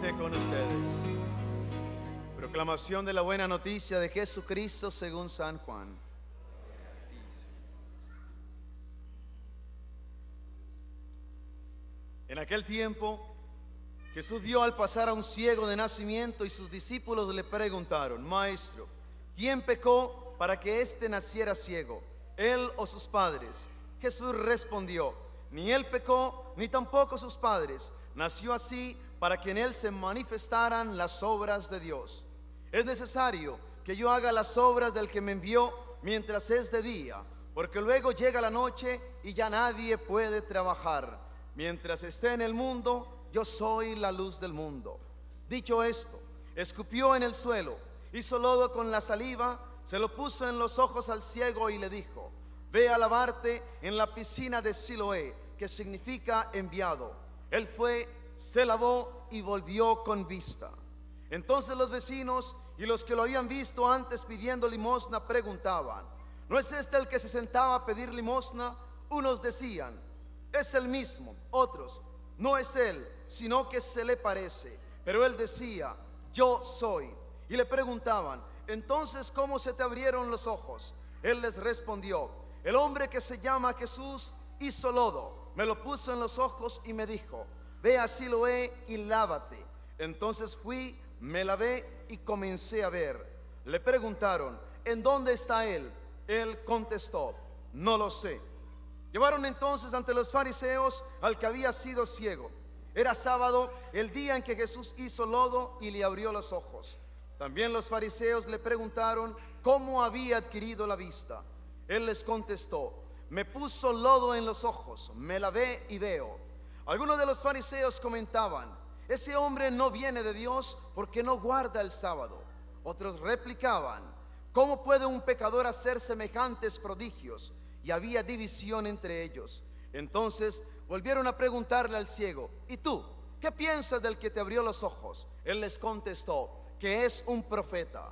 esté con ustedes. Proclamación de la buena noticia de Jesucristo según San Juan. En aquel tiempo, Jesús vio al pasar a un ciego de nacimiento y sus discípulos le preguntaron: Maestro, ¿quién pecó para que éste naciera ciego, él o sus padres? Jesús respondió: ni él pecó, ni tampoco sus padres. Nació así para que en él se manifestaran las obras de Dios. Es necesario que yo haga las obras del que me envió mientras es de día, porque luego llega la noche y ya nadie puede trabajar. Mientras esté en el mundo, yo soy la luz del mundo. Dicho esto, escupió en el suelo, hizo lodo con la saliva, se lo puso en los ojos al ciego y le dijo: ve a lavarte en la piscina de Siloé, que significa enviado. Él fue, se lavó y volvió con vista. Entonces los vecinos y los que lo habían visto antes pidiendo limosna preguntaban: ¿no es este el que se sentaba a pedir limosna? Unos decían: es el mismo. Otros: no es él, sino que se le parece. Pero él decía: yo soy. Y le preguntaban: entonces, ¿cómo se te abrieron los ojos? Él les respondió: el hombre que se llama Jesús hizo lodo, me lo puso en los ojos y me dijo: ve a Siloé y lávate. Entonces fui, me lavé y comencé a ver. Le preguntaron: ¿en dónde está él? Él contestó: no lo sé. Llevaron entonces ante los fariseos al que había sido ciego. Era sábado, el día en que Jesús hizo lodo y le abrió los ojos. También los fariseos le preguntaron cómo había adquirido la vista. Él les contestó: me puso lodo en los ojos, me lavé y veo. Algunos de los fariseos comentaban: ese hombre no viene de Dios porque no guarda el sábado. Otros replicaban: ¿cómo puede un pecador hacer semejantes prodigios? Y había división entre ellos. Entonces volvieron a preguntarle al ciego: ¿y tú qué piensas del que te abrió los ojos? Él les contestó: que es un profeta.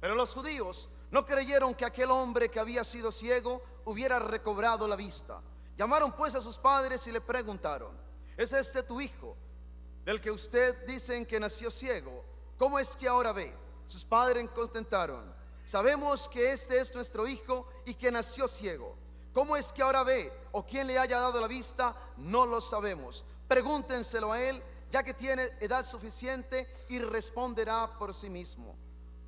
Pero los judíos no creyeron que aquel hombre que había sido ciego hubiera recobrado la vista. Llamaron pues a sus padres y le preguntaron: ¿es este tu hijo, del que usted dicen que nació ciego? ¿Cómo es que ahora ve? Sus padres contestaron: sabemos que este es nuestro hijo y que nació ciego. ¿Cómo es que ahora ve? ¿O quién le haya dado la vista? No lo sabemos. Pregúntenselo a él, ya que tiene edad suficiente, y responderá por sí mismo.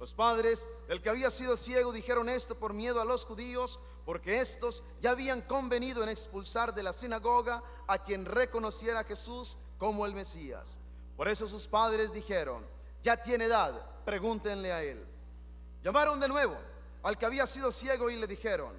Los padres del que había sido ciego dijeron esto por miedo a los judíos, porque estos ya habían convenido en expulsar de la sinagoga a quien reconociera a Jesús como el Mesías. Por eso sus padres dijeron: ya tiene edad, pregúntenle a él. Llamaron de nuevo al que había sido ciego y le dijeron: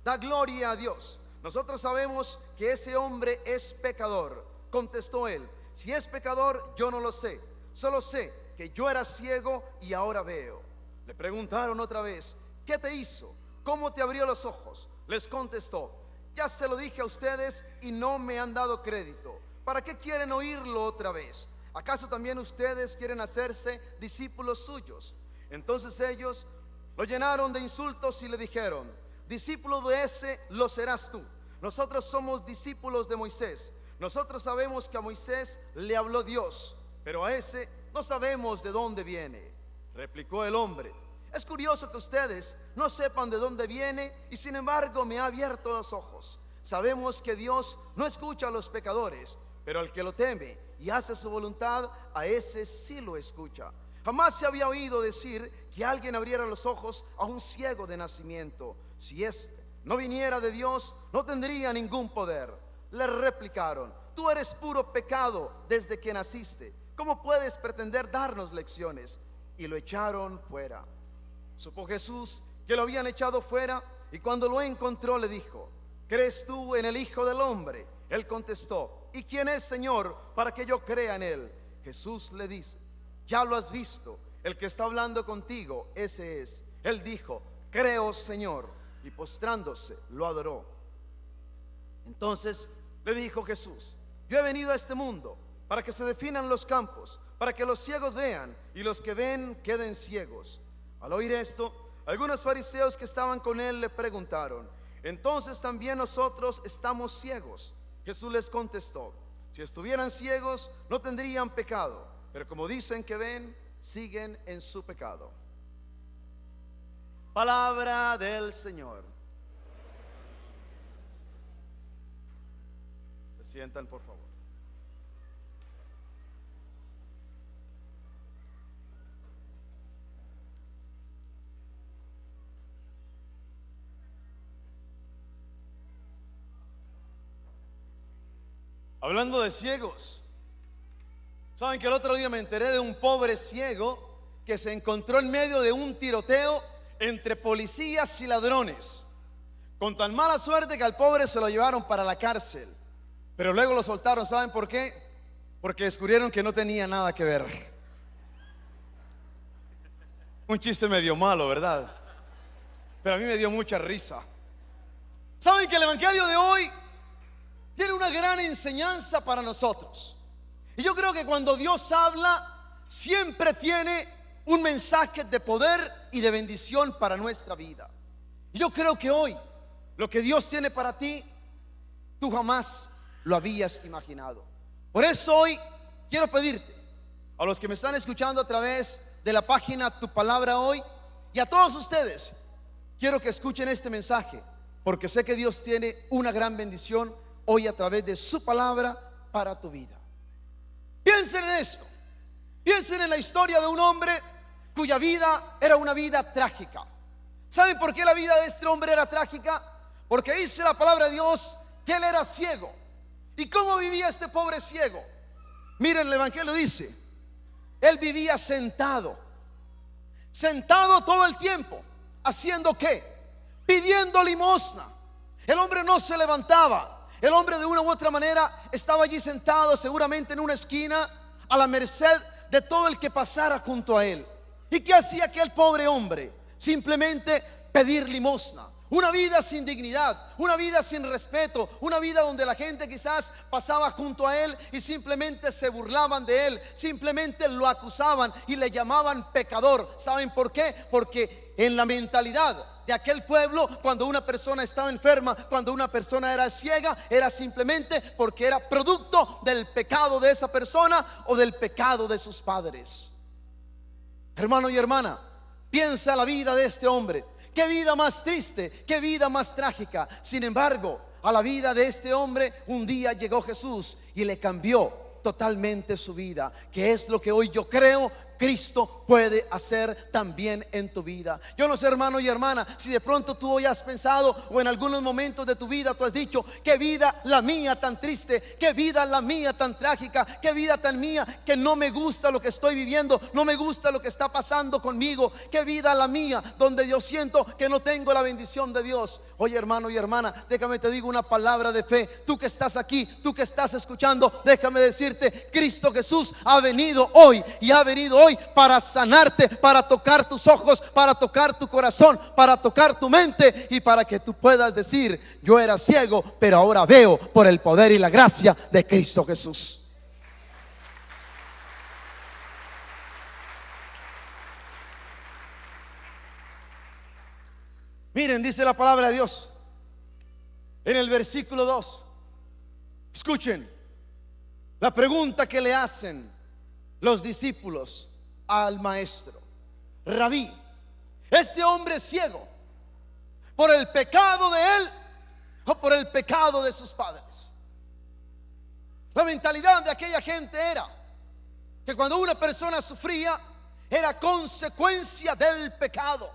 da gloria a Dios, nosotros sabemos que ese hombre es pecador. Contestó él: si es pecador, yo no lo sé, solo sé que yo era ciego y ahora veo. Le preguntaron otra vez: ¿qué te hizo? ¿Cómo te abrió los ojos? Les contestó: ya se lo dije a ustedes y no me han dado crédito. ¿Para qué quieren oírlo otra vez? ¿Acaso también ustedes quieren hacerse discípulos suyos? Entonces ellos lo llenaron de insultos y le dijeron: discípulo de ese lo serás tú. Nosotros somos discípulos de Moisés. Nosotros sabemos que a Moisés le habló Dios, pero a ese no sabemos de dónde viene. Replicó el hombre: es curioso que ustedes no sepan de dónde viene, y sin embargo me ha abierto los ojos. Sabemos que Dios no escucha a los pecadores, pero al que lo teme y hace su voluntad, a ese sí lo escucha. Jamás se había oído decir que alguien abriera los ojos a un ciego de nacimiento. Si éste no viniera de Dios, no tendría ningún poder. Le replicaron: tú eres puro pecado desde que naciste. ¿Cómo puedes pretender darnos lecciones? Y lo echaron fuera. Supo Jesús que lo habían echado fuera, y cuando lo encontró le dijo: ¿crees tú en el Hijo del Hombre? Él contestó: ¿y quién es, Señor, para que yo crea en él? Jesús le dice: ya lo has visto, el que está hablando contigo, ese es. Él dijo: creo, Señor, y postrándose lo adoró. Entonces le dijo Jesús: yo he venido a este mundo para que se definan los campos, para que los ciegos vean y los que ven queden ciegos. Al oír esto, algunos fariseos que estaban con él le preguntaron: entonces también nosotros estamos ciegos. Jesús les contestó: si estuvieran ciegos no tendrían pecado, pero como dicen que ven, siguen en su pecado. Palabra del Señor. Se sientan, por favor. Hablando de ciegos, saben que el otro día me enteré de un pobre ciego que se encontró en medio de un tiroteo entre policías y ladrones, con tan mala suerte que al pobre se lo llevaron para la cárcel, pero luego lo soltaron. ¿Saben por qué? Porque descubrieron que no tenía nada que ver. Un chiste medio malo, ¿verdad? Pero a mí me dio mucha risa. ¿Saben que el evangelio de hoy tiene una gran enseñanza para nosotros? Y yo creo que cuando Dios habla, siempre tiene un mensaje de poder y de bendición para nuestra vida. Y yo creo que hoy lo que Dios tiene para ti, tú jamás lo habías imaginado. Por eso hoy quiero pedirte a los que me están escuchando a través de la página Tu Palabra Hoy, y a todos ustedes, quiero que escuchen este mensaje, porque sé que Dios tiene una gran bendición hoy a través de su palabra para tu vida. Piensen en esto. Piensen en la historia de un hombre cuya vida era una vida trágica. ¿Saben por qué la vida de este hombre era trágica? Porque dice la palabra de Dios que él era ciego. ¿Y cómo vivía este pobre ciego? Miren, el evangelio dice: él vivía sentado todo el tiempo. ¿Haciendo qué? Pidiendo limosna. El hombre no se levantaba. El hombre de una u otra manera estaba allí sentado, seguramente en una esquina, a la merced de todo el que pasara junto a él. ¿Y qué hacía aquel pobre hombre? Simplemente pedir limosna. Una vida sin dignidad, una vida sin respeto, una vida donde la gente quizás pasaba junto a él y simplemente se burlaban de él, simplemente lo acusaban y le llamaban pecador. ¿Saben por qué? Porque en la mentalidad de aquel pueblo, cuando una persona estaba enferma, cuando una persona era ciega, era simplemente porque era producto del pecado de esa persona o del pecado de sus padres. Hermano y hermana, piensa la vida de este hombre. Qué vida más triste, qué vida más trágica. Sin embargo, a la vida de este hombre un día llegó Jesús y le cambió totalmente su vida, que es lo que hoy yo creo Cristo puede hacer también en tu vida. Yo no sé, hermano y hermana, si de pronto tú hoy has pensado, o en algunos momentos de tu vida tú has dicho: qué vida la mía tan triste, qué vida la mía tan trágica, qué vida tan mía que no me gusta lo que estoy viviendo, no me gusta lo que está pasando conmigo, qué vida la mía donde yo siento que no tengo la bendición de Dios. Oye, hermano y hermana, déjame te digo una palabra de fe. Tú que estás aquí, tú que estás escuchando, déjame decirte: Cristo Jesús ha venido hoy, y ha venido hoy para sanarte, para tocar tus ojos, para tocar tu corazón, para tocar tu mente, y para que tú puedas decir: yo era ciego, pero ahora veo por el poder y la gracia de Cristo Jesús. Miren, dice la palabra de Dios en el versículo 2. Escuchen la pregunta que le hacen los discípulos al maestro: Rabí, este hombre ciego, ¿por el pecado de él o por el pecado de sus padres? La mentalidad de aquella gente era que cuando una persona sufría era consecuencia del pecado.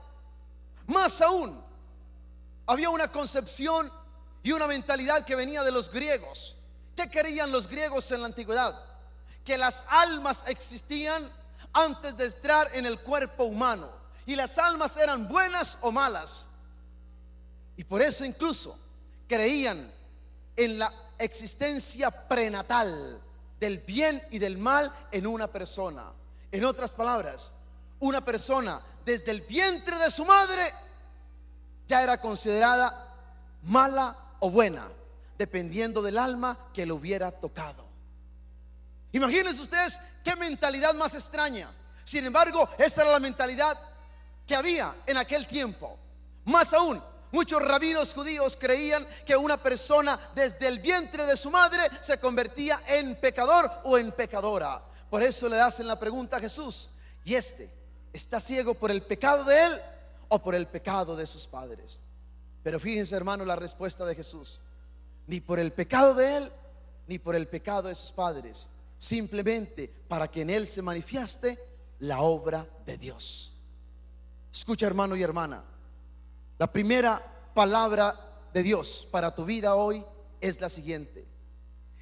Más aún, había una concepción y una mentalidad que venía de los griegos. ¿Qué querían los griegos en la antigüedad? Que las almas existían antes de entrar en el cuerpo humano, y las almas eran buenas o malas, y por eso incluso creían en la existencia prenatal del bien y del mal en una persona. En otras palabras, una persona desde el vientre de su madre ya era considerada mala o buena, dependiendo del alma que le hubiera tocado. Imagínense ustedes qué mentalidad más extraña. Sin embargo, esa era la mentalidad que había en aquel tiempo. Más aún, muchos rabinos judíos creían que una persona desde el vientre de su madre se convertía en pecador o en pecadora. Por eso le hacen la pregunta a Jesús: ¿y está ciego por el pecado de él o por el pecado de sus padres? Pero fíjense, hermano, la respuesta de Jesús: ni por el pecado de él ni por el pecado de sus padres, simplemente para que en él se manifieste la obra de Dios. Escucha, hermano y hermana, la primera palabra de Dios para tu vida hoy es la siguiente: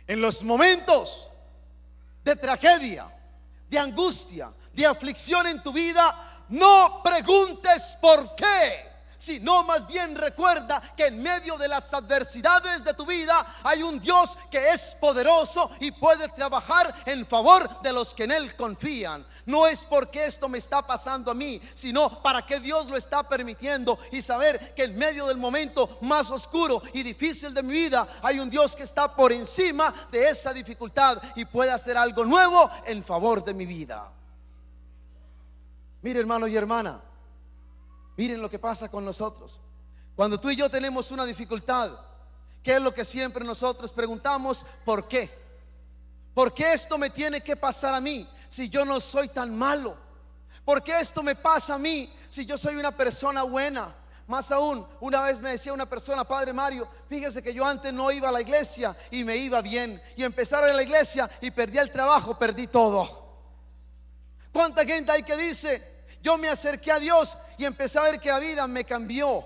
en los momentos de tragedia, de angustia, de aflicción en tu vida, no preguntes por qué, sino más bien recuerda que en medio de las adversidades de tu vida hay un Dios que es poderoso y puede trabajar en favor de los que en Él confían. No es porque esto me está pasando a mí, sino para que Dios lo está permitiendo, y saber que en medio del momento más oscuro y difícil de mi vida hay un Dios que está por encima de esa dificultad y puede hacer algo nuevo en favor de mi vida. Mire, hermano y hermana, miren lo que pasa con nosotros. Cuando tú y yo tenemos una dificultad, ¿qué es lo que siempre nosotros preguntamos? ¿Por qué? ¿Por qué esto me tiene que pasar a mí si yo no soy tan malo? ¿Por qué esto me pasa a mí si yo soy una persona buena? Más aún, una vez me decía una persona: Padre Mario, fíjese que yo antes no iba a la iglesia y me iba bien, y empezar a la iglesia y perdí el trabajo, perdí todo. ¿Cuánta gente hay que dice: yo me acerqué a Dios y empecé a ver que la vida me cambió?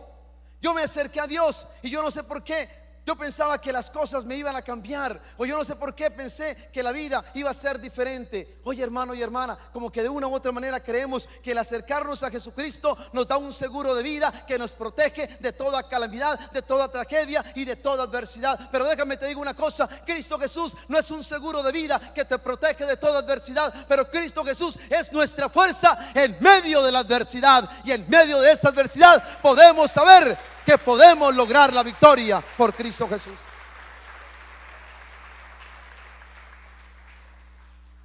Yo me acerqué a Dios y yo no sé por qué yo pensaba que las cosas me iban a cambiar, o yo no sé por qué pensé que la vida iba a ser diferente. Oye, hermano y hermana, como que de una u otra manera creemos que el acercarnos a Jesucristo nos da un seguro de vida que nos protege de toda calamidad, de toda tragedia y de toda adversidad. Pero déjame te digo una cosa: Cristo Jesús no es un seguro de vida que te protege de toda adversidad, pero Cristo Jesús es nuestra fuerza en medio de la adversidad, y en medio de esta adversidad podemos saber que podemos lograr la victoria por Cristo Jesús.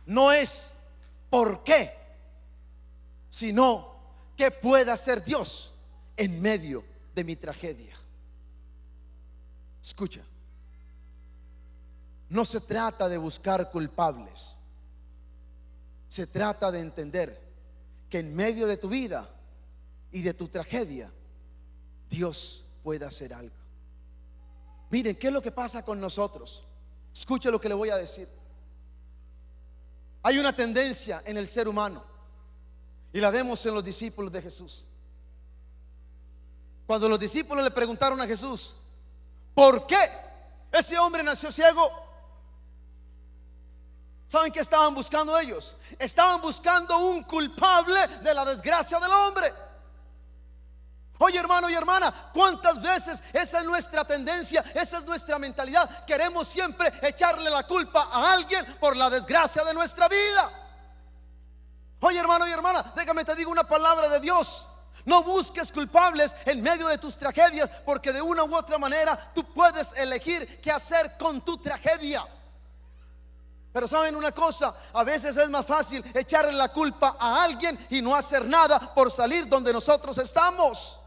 No es por qué, sino qué puede hacer Dios en medio de mi tragedia. Escucha, no se trata de buscar culpables, se trata de entender que en medio de tu vida y de tu tragedia Dios puede hacer algo. Miren, ¿qué es lo que pasa con nosotros? Escuche lo que le voy a decir. Hay una tendencia en el ser humano, y la vemos en los discípulos de Jesús. Cuando los discípulos le preguntaron a Jesús: ¿por qué ese hombre nació ciego? ¿Saben qué estaban buscando ellos? Estaban buscando un culpable de la desgracia del hombre. Oye, hermano y hermana, ¿cuántas veces esa es nuestra tendencia, esa es nuestra mentalidad? Queremos siempre echarle la culpa a alguien por la desgracia de nuestra vida. Oye, hermano y hermana, déjame te digo una palabra de Dios: no busques culpables en medio de tus tragedias, porque de una u otra manera tú puedes elegir qué hacer con tu tragedia. Pero saben una cosa, a veces es más fácil echarle la culpa a alguien y no hacer nada por salir donde nosotros estamos.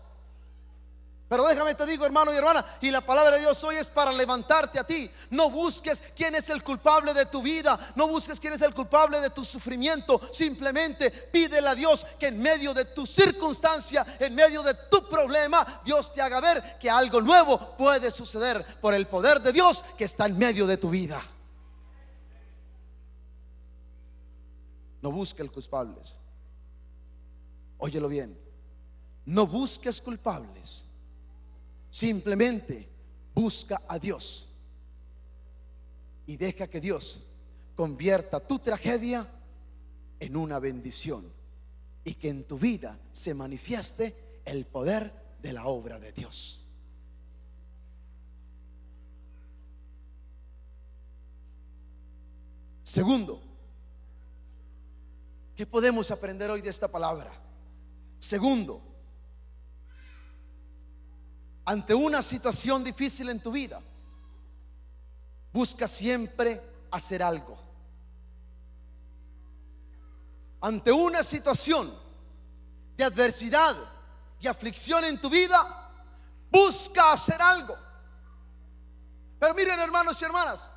Pero déjame te digo, hermano y hermana, y la palabra de Dios hoy es para levantarte a ti. No busques quién es el culpable de tu vida, no busques quién es el culpable de tu sufrimiento. Simplemente pídele a Dios que en medio de tu circunstancia, en medio de tu problema, Dios te haga ver que algo nuevo puede suceder por el poder de Dios que está en medio de tu vida. No busques culpables. Óyelo bien, no busques culpables. Simplemente busca a Dios y deja que Dios convierta tu tragedia en una bendición, y que en tu vida se manifieste el poder de la obra de Dios. Segundo, ¿qué podemos aprender hoy de esta palabra? Segundo, ante una situación difícil en tu vida, busca siempre hacer algo. Ante una situación de adversidad y aflicción en tu vida, busca hacer algo. Pero miren, hermanos y hermanas,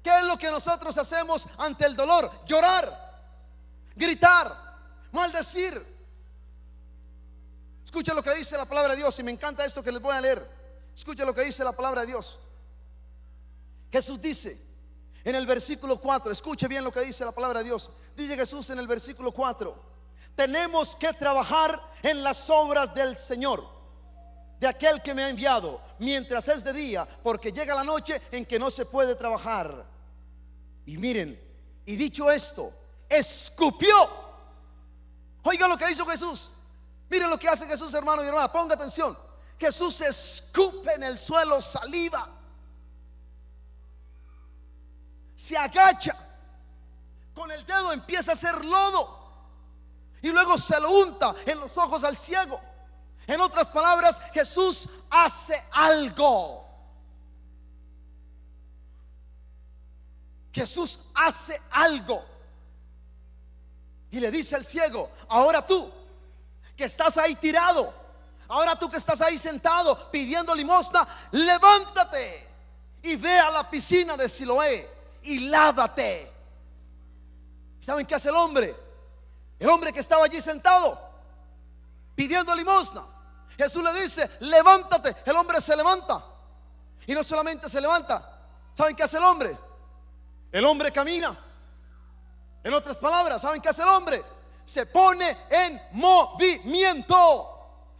¿Qué es lo que nosotros hacemos ante el dolor? Llorar, gritar, maldecir. Escucha lo que dice la palabra de Dios, y me encanta esto que les voy a leer. Escucha lo que dice la palabra de Dios. Jesús dice en el versículo 4, escuche bien lo que dice la palabra de Dios. Dice Jesús en el versículo 4: tenemos que trabajar en las obras del Señor, de aquel que me ha enviado, mientras es de día, porque llega la noche en que no se puede trabajar. Y miren, y dicho esto, escupió. Oiga lo que hizo Jesús. Miren lo que hace Jesús, hermano y hermana, ponga atención. Jesús escupe en el suelo saliva, se agacha, con el dedo empieza a hacer lodo y luego se lo unta en los ojos al ciego. En otras palabras, Jesús hace algo. Jesús hace algo y le dice al ciego: ahora tú que estás ahí tirado, ahora tú que estás ahí sentado pidiendo limosna, levántate y ve a la piscina de Siloé y lávate. ¿Saben qué hace el hombre? El hombre que estaba allí sentado pidiendo limosna, Jesús le dice: levántate. El hombre se levanta, y no solamente se levanta. ¿Saben qué hace el hombre? El hombre camina. En otras palabras, ¿saben qué hace el hombre? Se pone en movimiento.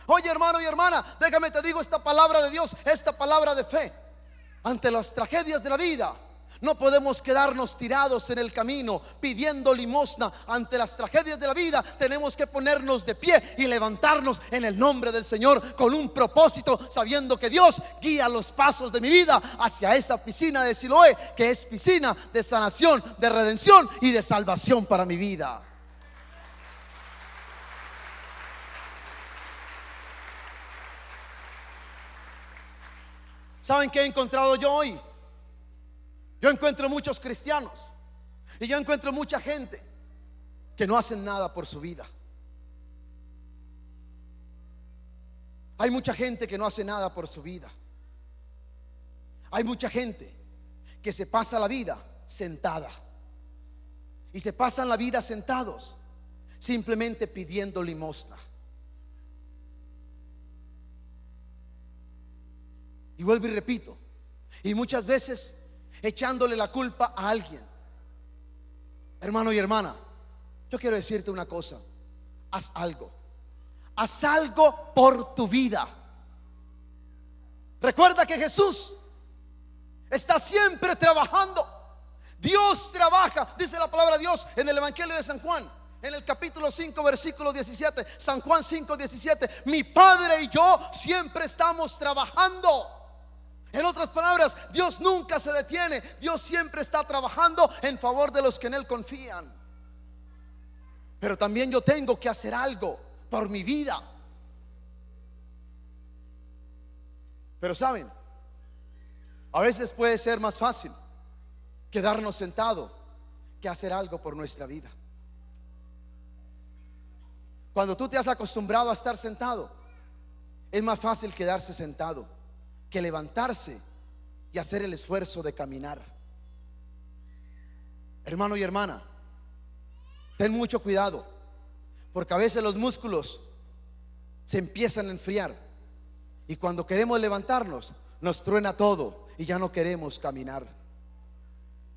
Oye, hermano y hermana, déjame te digo esta palabra de Dios, esta palabra de fe. Ante las tragedias de la vida, no podemos quedarnos tirados en el camino pidiendo limosna. Ante las tragedias de la vida tenemos que ponernos de pie y levantarnos en el nombre del Señor con un propósito, sabiendo que Dios guía los pasos de mi vida hacia esa piscina de Siloé, que es piscina de sanación, de redención y de salvación para mi vida. ¿Saben qué he encontrado yo hoy? Yo encuentro muchos cristianos y yo encuentro mucha gente que no hacen nada por su vida. Hay mucha gente que no hace nada por su vida. Hay mucha gente que se pasa la vida sentada, y se pasan la vida sentados simplemente pidiendo limosna. Y vuelvo y repito, y muchas veces echándole la culpa a alguien. Hermano y hermana, yo quiero decirte una cosa: haz algo. Haz algo por tu vida. Recuerda que Jesús está siempre trabajando. Dios trabaja, dice la palabra de Dios en el Evangelio de San Juan, en el capítulo 5 versículo 17. San Juan 5:17: mi Padre y yo siempre estamos trabajando. En otras palabras, Dios nunca se detiene. Dios siempre está trabajando en favor de los que en Él confían. Pero también yo tengo que hacer algo por mi vida. Pero saben, a veces puede ser más fácil quedarnos sentados que hacer algo por nuestra vida. Cuando tú te has acostumbrado a estar sentado, es más fácil quedarse sentado que levantarse y hacer el esfuerzo de caminar. Hermano y hermana, ten mucho cuidado, porque a veces los músculos se empiezan a enfriar, y cuando queremos levantarnos nos truena todo y ya no queremos caminar.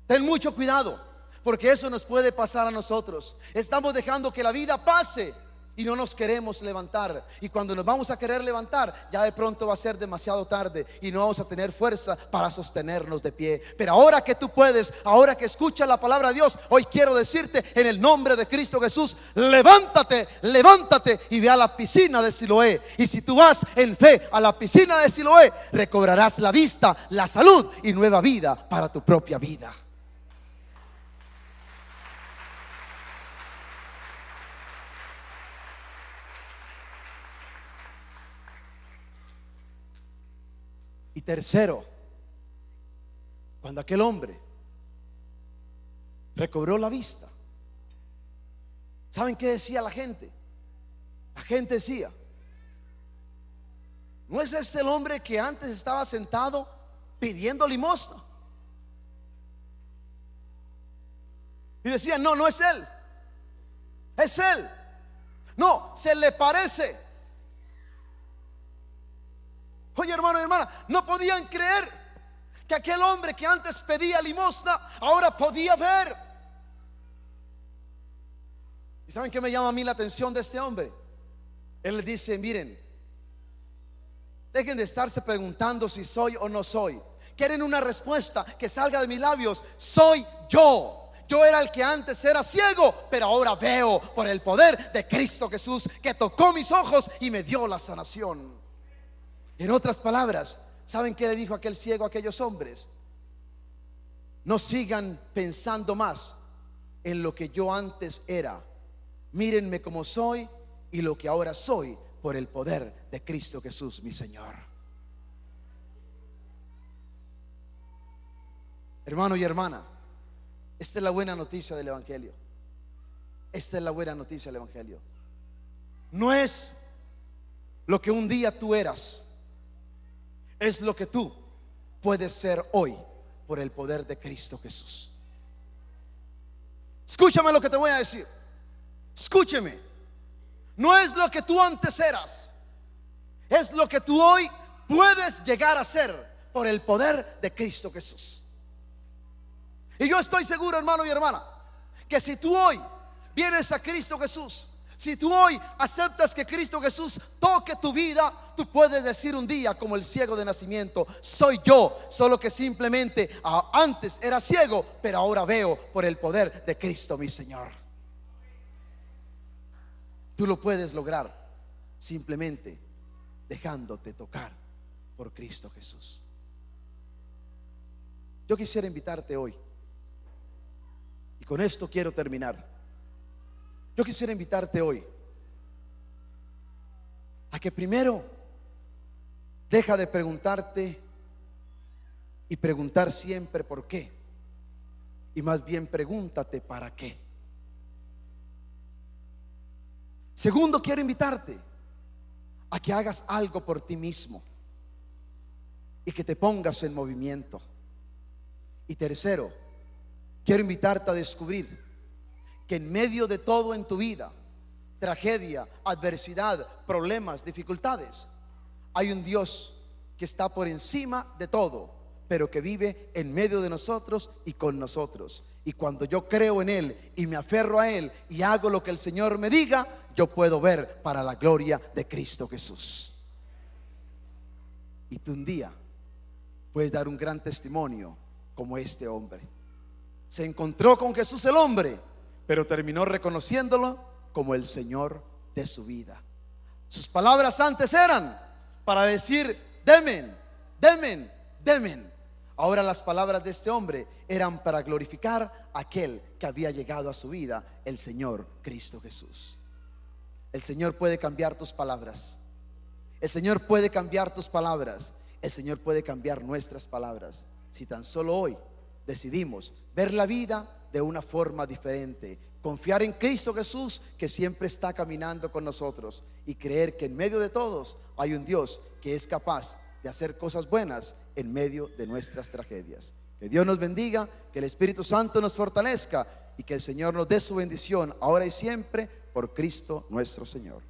Ten mucho cuidado, porque eso nos puede pasar a nosotros. Estamos dejando que la vida pase y no nos queremos levantar, y cuando nos vamos a querer levantar, ya de pronto va a ser demasiado tarde y no vamos a tener fuerza para sostenernos de pie. Pero ahora que tú puedes, ahora que escuchas la palabra de Dios, hoy quiero decirte en el nombre de Cristo Jesús: levántate, levántate y ve a la piscina de Siloé. Y si tú vas en fe a la piscina de Siloé, recobrarás la vista, la salud y nueva vida para tu propia vida. Y tercero, cuando aquel hombre recobró la vista, ¿saben qué decía la gente? La gente decía: ¿no es este el hombre que antes estaba sentado pidiendo limosna? Y decían, no, no es él, es él. No, se le parece. Oye, hermano y hermana, no podían creer que aquel hombre que antes pedía limosna ahora podía ver. ¿Y saben qué me llama a mí la atención de este hombre? Él les dice, miren, dejen de estarse preguntando si soy o no soy. Quieren una respuesta que salga de mis labios. Soy yo. Yo era el que antes era ciego, pero ahora veo por el poder de Cristo Jesús, que tocó mis ojos y me dio la sanación. En otras palabras, ¿saben qué le dijo aquel ciego a aquellos hombres? No sigan pensando más en lo que yo antes era. Mírenme como soy y lo que ahora soy por el poder de Cristo Jesús, mi Señor. Hermano y hermana, esta es la buena noticia del Evangelio. Esta es la buena noticia del Evangelio. No es lo que un día tú eras, es lo que tú puedes ser hoy por el poder de Cristo Jesús. Escúchame lo que te voy a decir. Escúcheme. No es lo que tú antes eras, es lo que tú hoy puedes llegar a ser por el poder de Cristo Jesús. Y yo estoy seguro, hermano y hermana, que si tú hoy vienes a Cristo Jesús, si tú hoy aceptas que Cristo Jesús toque tu vida, tú puedes decir un día como el ciego de nacimiento: soy yo, solo que simplemente antes era ciego, pero ahora veo por el poder de Cristo mi Señor. Tú lo puedes lograr simplemente dejándote tocar por Cristo Jesús. Yo quisiera invitarte hoy, y con esto quiero terminar. Yo quisiera invitarte hoy a que primero deja de preguntarte y preguntar siempre por qué, y más bien pregúntate para qué. Segundo, quiero invitarte a que hagas algo por ti mismo y que te pongas en movimiento. Y tercero, quiero invitarte a descubrir que en medio de todo en tu vida, tragedia, adversidad, problemas, dificultades, hay un Dios que está por encima de todo, pero que vive en medio de nosotros y con nosotros. Y cuando yo creo en Él y me aferro a Él y hago lo que el Señor me diga, yo puedo ver para la gloria de Cristo Jesús. Y tú un día puedes dar un gran testimonio como este hombre. Se encontró con Jesús el hombre, pero terminó reconociéndolo como el Señor de su vida. Sus palabras antes eran para decir: demen, demen, demen. Ahora las palabras de este hombre eran para glorificar a aquel que había llegado a su vida, el Señor Cristo Jesús. El Señor puede cambiar tus palabras. El Señor puede cambiar tus palabras. El Señor puede cambiar nuestras palabras, si tan solo hoy decidimos ver la vida de una forma diferente, confiar en Cristo Jesús, que siempre está caminando con nosotros, y creer que en medio de todos hay un Dios que es capaz de hacer cosas buenas en medio de nuestras tragedias. Que Dios nos bendiga, que el Espíritu Santo nos fortalezca y que el Señor nos dé su bendición ahora y siempre por Cristo nuestro Señor.